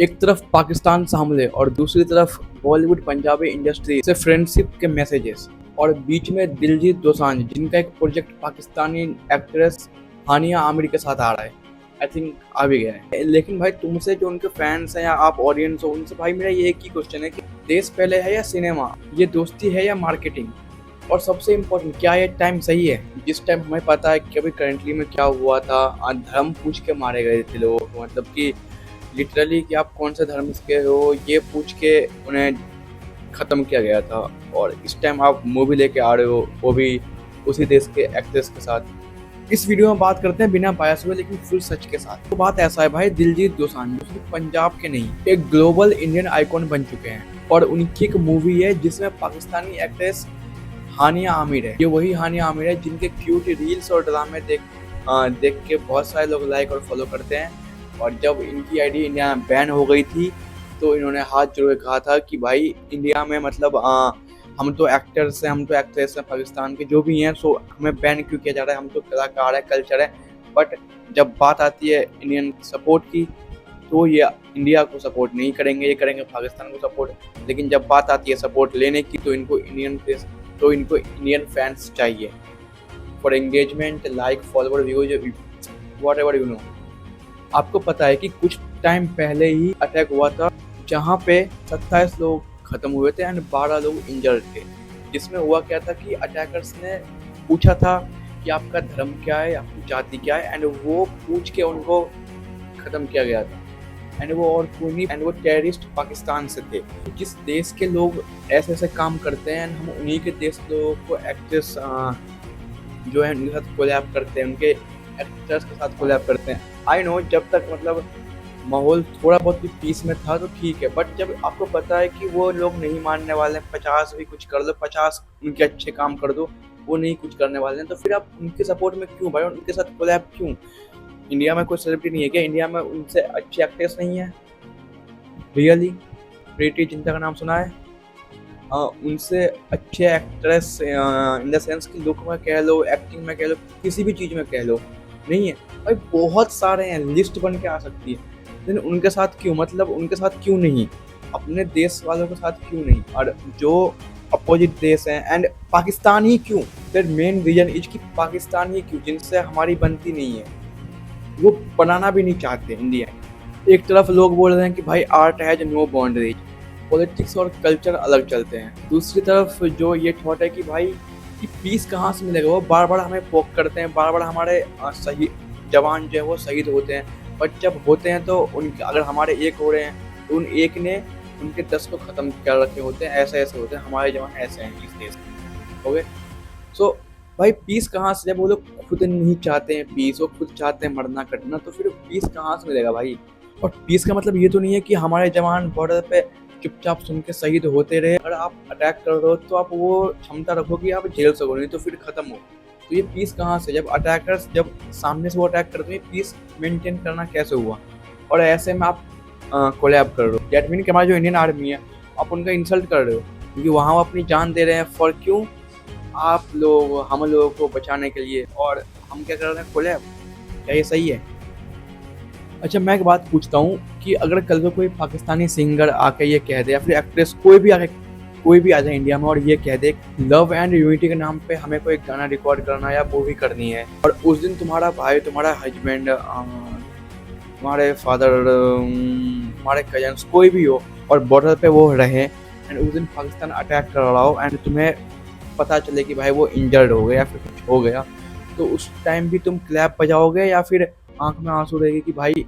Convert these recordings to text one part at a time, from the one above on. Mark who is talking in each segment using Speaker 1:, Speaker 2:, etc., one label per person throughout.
Speaker 1: एक तरफ पाकिस्तान से हमले और दूसरी तरफ बॉलीवुड पंजाबी इंडस्ट्री से फ्रेंडशिप के मैसेजेस, और बीच में दिलजीत दोसांझ जिनका एक प्रोजेक्ट पाकिस्तानी एक्ट्रेस हानिया आमिर के साथ आ रहा है। आई थिंक आ भी गया है। लेकिन भाई तुमसे जो उनके फैंस हैं या आप ऑडियंस हो, उनसे भाई मेरा ये एक ही क्वेश्चन है कि देश पहले है या सिनेमा, ये दोस्ती है या मार्केटिंग, और सबसे इम्पोर्टेंट क्या ये टाइम सही है? जिस टाइम हमें पता है कि अभी करंटली में क्या हुआ था, धर्म पूछ के मारे गए थे लोग, मतलब कि लिटरली कि आप कौन से धर्म के हो ये पूछ के उन्हें ख़त्म किया गया था। और इस टाइम आप मूवी लेके आ रहे हो, वो भी उसी देश के एक्ट्रेस के साथ। इस वीडियो में बात करते हैं बिना बायस हुए लेकिन फुल सच के साथ। तो बात ऐसा है भाई, दिलजीत दोसांझ जो सिर्फ पंजाब के नहीं, एक ग्लोबल इंडियन आइकॉन बन चुके हैं, और उनकी एक मूवी है जिसमें पाकिस्तानी एक्ट्रेस हानिया आमिर है। ये वही हानिया आमिर है जिनके क्यूट रील्स और ड्रामे देख के बहुत सारे लोग लाइक और फॉलो करते हैं। और जब इनकी आईडी इंडिया में बैन हो गई थी तो इन्होंने हाथ जोड़ के कहा था कि भाई इंडिया में मतलब हम तो एक्टर्स हैं, हम तो एक्ट्रेस हैं पाकिस्तान के जो भी हैं, सो हमें बैन क्यों किया जा रहा है, हम तो कलाकार है, कल्चर है। बट जब बात आती है इंडियन सपोर्ट की तो ये इंडिया को सपोर्ट नहीं करेंगे, ये करेंगे पाकिस्तान को सपोर्ट। लेकिन जब बात आती है सपोर्ट लेने की तो इनको इंडियन फैंस चाहिए for engagement, like, follower, views, what ever you know. आपको पता है कि कुछ टाइम पहले ही अटैक हुआ था जहाँ पे 27 लोग खत्म हुए थे एंड 12 लोग इंजर्ड थे। जिसमें हुआ क्या था कि अटैकर्स ने पूछा था कि आपका धर्म क्या है, आपकी जाति क्या है, एंड वो पूछ के उनको ख़त्म किया गया था। एंड वो और कोई नहीं, एंड वो टेररिस्ट पाकिस्तान से थे। जिस देश के लोग ऐसे ऐसे काम करते हैं, हम उन्हीं के देश के लोगों को एक्ट्रेस जो है उनके साथ कोलैब करते हैं, उनके एक्टर्स के साथ कोलैब करते हैं। आई नो जब तक मतलब माहौल थोड़ा बहुत भी पीस में था तो ठीक है, बट जब आपको पता है कि वो लोग नहीं मानने वाले हैं, 50 भी कुछ कर दो, 50 उनके अच्छे काम कर दो, वो नहीं कुछ करने वाले हैं, तो फिर आप उनके सपोर्ट में क्यों भाई, उनके साथ कोलैब क्यों? इंडिया में कोई सेलिब्रिटी नहीं है क्या? इंडिया में उनसे अच्छे एक्ट्रेस नहीं है? रियली? प्रीति जिंटा का नाम सुना है? उनसे अच्छे एक्ट्रेस इन द सेंस कि लुक में कह लो, एक्टिंग में कह लो, किसी भी चीज़ में कह लो, नहीं है भाई। बहुत सारे हैं, लिस्ट बन के आ सकती है, लेकिन उनके साथ क्यों, मतलब उनके साथ क्यों नहीं, अपने देश वालों के साथ क्यों नहीं? और जो अपोजिट देश हैं एंड पाकिस्तान ही क्यों? देयर मेन रीजन इज कि पाकिस्तान ही क्यों, जिनसे हमारी बनती नहीं है, वो बनाना भी नहीं चाहते इंडिया। एक तरफ लोग बोल रहे हैं कि भाई art has no boundaries, politics और कल्चर अलग चलते हैं। दूसरी तरफ जो ये थॉट है कि भाई कि पीस कहाँ से मिलेगा, वो बार बार हमें पोक करते हैं, बार बार हमारे सही जवान जो है वो शहीद होते हैं, बट जब होते हैं तो उनके अगर हमारे एक हो रहे हैं तो उन एक ने उनके 10 को ख़त्म कर रखे होते हैं। ऐसे ऐसे होते हैं, हमारे जवान ऐसे हैं इस देश में। ओके, सो भाई पीस कहाँ से, जब वो लोग खुद नहीं चाहते हैं पीस, वो खुद चाहते हैं मरना कटना, तो फिर पीस कहाँ से मिलेगा भाई? और पीस का मतलब ये तो नहीं है कि हमारे जवान बॉर्डर पे चुपचाप सुन के शहीद होते रहे। अगर आप अटैक कर रहे हो तो आप वो क्षमता रखो कि आप जेल सको, नहीं तो फिर ख़त्म हो। तो ये पीस कहाँ से, जब अटैकर्स जब सामने से वो अटैक करते हैं, पीस मेंटेन करना कैसे हुआ? और ऐसे में आप कोलैब कर रहे हो, दैट मीन कि हमारी जो इंडियन आर्मी है आप उनका इंसल्ट कर रहे हो, क्योंकि वहाँ वो अपनी जान दे रहे हैं फॉर क्यों? आप लोग हम लोगों को बचाने के लिए, और हम क्या कर रहे हैं, कोलैब। क्या ये सही है? अच्छा मैं एक बात पूछता हूँ कि अगर कल को कोई पाकिस्तानी सिंगर आके ये कह दे, या फिर एक्ट्रेस कोई भी आ जाए इंडिया में और ये कह दे लव एंड यूनिटी के नाम पे हमें कोई गाना रिकॉर्ड करना या मूवी करनी है, और उस दिन तुम्हारा भाई, तुम्हारा हस्बैंड, तुम्हारे फादर, तुम्हारे कजन्स, कोई भी हो, और बॉर्डर पे वो रहे, एंड उस दिन पाकिस्तान अटैक कर रहा हो एंड तुम्हें पता चले कि भाई वो इंजर्ड हो गया या फिर कुछ हो गया, तो उस टाइम भी तुम क्लैप बजाओगे या फिर आंख में आंसू रहेगी कि भाई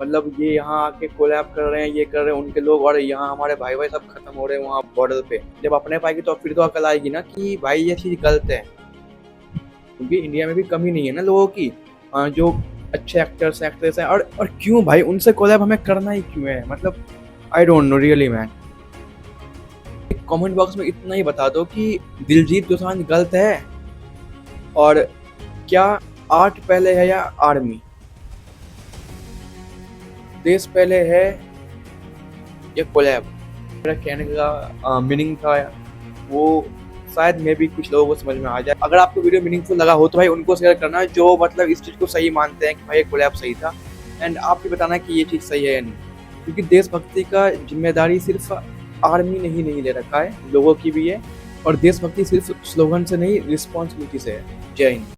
Speaker 1: मतलब ये यहाँ आके कोलैब कर रहे हैं, ये कर रहे हैं उनके लोग, और यहाँ हमारे भाई सब खत्म हो रहे हैं वहाँ बॉर्डर पे? जब अपने पाएगी तो फिर तो अकल आएगी ना कि भाई ये चीज़ गलत है, क्योंकि इंडिया में भी कमी नहीं है ना लोगों की जो अच्छे एक्टर्स एक्ट्रेस हैं। और क्यों भाई उनसे कोलैब हमें करना ही क्यों है? मतलब I don't know really man. Comment box में इतना ही बता दो कि दिलजीत दोसांझ गलत है, और क्या आर्ट पहले है या आर्मी, देश पहले है या कोलैब? मेरा कहने का मीनिंग था वो शायद मे भी कुछ लोगों को समझ में आ जाए। अगर आपको वीडियो मीनिंगफुल लगा हो तो भाई उनको शेयर करना जो मतलब इस चीज़ को सही मानते हैं कि भाई ये कोलैब सही था, एंड आप भी बताना कि ये चीज़ सही है या नहीं। क्योंकि देशभक्ति का जिम्मेदारी सिर्फ आर्मी ने ही नहीं ले रखा है, लोगों की भी है। और देशभक्ति सिर्फ स्लोगन से नहीं, रिस्पॉन्सिबिलिटी से है। जय हिंद।